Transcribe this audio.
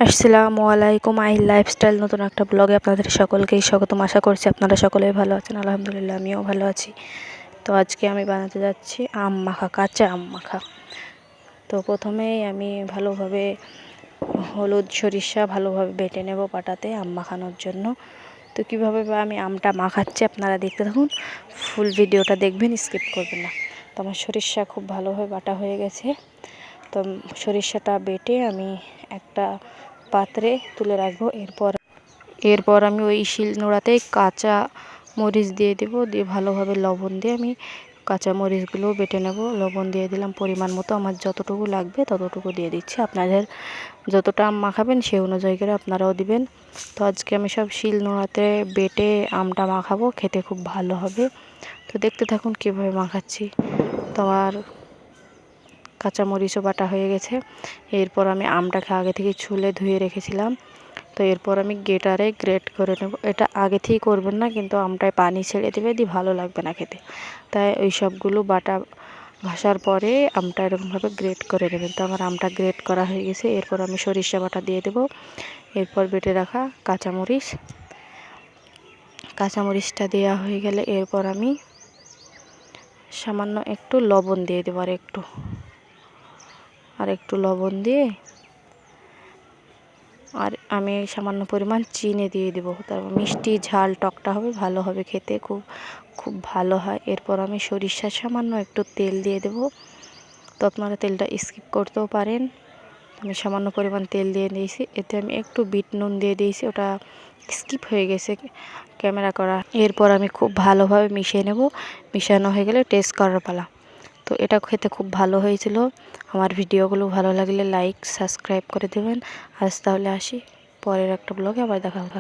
আসসালামু আলাইকুম। লাইফস্টাইল নতুন একটা ব্লগে আপনাদের সকলকেই স্বাগতম। আশা করছি আপনারা সকলেই ভালো আছেন। আলহামদুলিল্লাহ আমিও ভালো আছি। তো আজকে আমি বানাতে যাচ্ছি আম মাখা, কাঁচা আম মাখা। তো প্রথমেই আমি ভালোভাবে হলুদ সরিষা ভালোভাবে বেটে নেব পাটাতে আম মাখানোর জন্য। তো কীভাবে আমি আমটা মাখাচ্ছি আপনারা দেখতে থাকুন, ফুল ভিডিওটা দেখবেন, স্কিপ করবেন না। তো আমার সরিষা খুব ভালোভাবে বাটা হয়ে গেছে। তো সরিষাটা বেটে আমি একটা পাত্রে তুলে রাখবো। এরপর আমি ওই শিলনোড়াতেই কাঁচা মরিচ দিয়ে দেবো, দিয়ে ভালোভাবে লবণ দিয়ে আমি কাঁচা মরিচগুলো বেটে নেব। লবণ দিয়ে দিলাম পরিমাণ মতো, আমার যতটুকু লাগবে ততটুকু দিয়ে দিচ্ছি। আপনাদের যতটা আম মাখাবেন সেই অনুযায়ী করে আপনারাও দিবেন। তো আজকে আমি সব শিলনোড়াতে বেটে আমটা মাখাবো, খেতে খুব ভালো হবে। তো দেখতে থাকুন কীভাবে মাখাচ্ছি। তো আমার কাঁচামরিচও বাটা হয়ে গেছে। এরপর আমি আমটাকে আগে থেকে ছুলে ধুয়ে রেখেছিলাম। তো এরপর আমি গ্রেটারে গ্রেট করে নেব। এটা আগে থেকেই করবেন না, কিন্তু আমটায় পানি ছেড়ে দেবে, দিয়ে ভালো লাগবে না খেতে। তাই ওই সবগুলো বাটা ঘাসার পরে আমটা এরকমভাবে গ্রেট করে নেবেন। তো আমার আমটা গ্রেট করা হয়ে গেছে। এরপর আমি সরিষা বাটা দিয়ে দেব। এরপর বেটে রাখা কাঁচামরিচটা দেওয়া হয়ে গেলে এরপর আমি সামান্য একটু লবণ দিয়ে দেবো, আর একটু লবণ দিয়ে আর আমি সামান্য পরিমাণ চিনি দিয়ে দেবো। তারপর মিষ্টি ঝাল টকটা হবে, ভালো হবে খেতে, খুব ভালো হয়। এরপর আমি সরিষার সামান্য একটু তেল দিয়ে দেবো। তো আপনারা তেলটা স্কিপ করতেও পারেন। আমি সামান্য পরিমাণ তেল দিয়ে দিয়েছি। এতে আমি একটু বিট নুন দিয়ে দিয়েছি, ওটা স্কিপ হয়ে গেছে ক্যামেরা করা। এরপর আমি খুব ভালোভাবে মিশিয়ে নেব। মিশানো হয়ে গেলে টেস্ট করার পালা। তো এটা খেতে খুব ভালো হয়েছিল। আমার ভিডিওগুলো ভালো লাগলে লাইক সাবস্ক্রাইব করে দেবেন। আজ তাহলে আসি, পরের একটা ব্লগে আবার দেখা হবে।